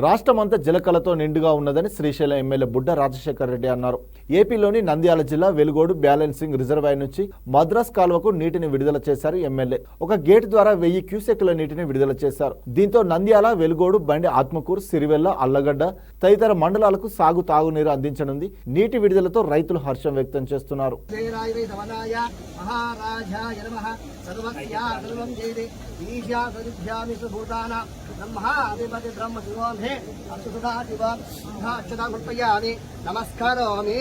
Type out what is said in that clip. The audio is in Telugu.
రాష్ట్రమంతా జలకళతో నిండుగా ఉన్నదని శ్రీశైలం ఎమ్మెల్యే బుడ్డ రాజశేఖర్ రెడ్డి అన్నారు. ఏపీలోని నంద్యాల జిల్లా వెలుగోడు బ్యాలెన్సింగ్ రిజర్వాయర్ నుంచి మద్రాస్ కాలువకు నీటిని విడుదల చేశారు ఎమ్మెల్యే. ఒక గేట్ ద్వారా 1000 క్యూసెక్ల నీటిని విడుదల చేశారు. దీంతో నంద్యాల, వెలుగోడు, బండి, ఆత్మకూరు, సిరివెల్ల, అల్లగడ్డ తదితర మండలాలకు తాగునీరు అందించనుంది. నీటి విడుదలతో రైతులు హర్షం వ్యక్తం చేస్తున్నారు. నమస్కారామి.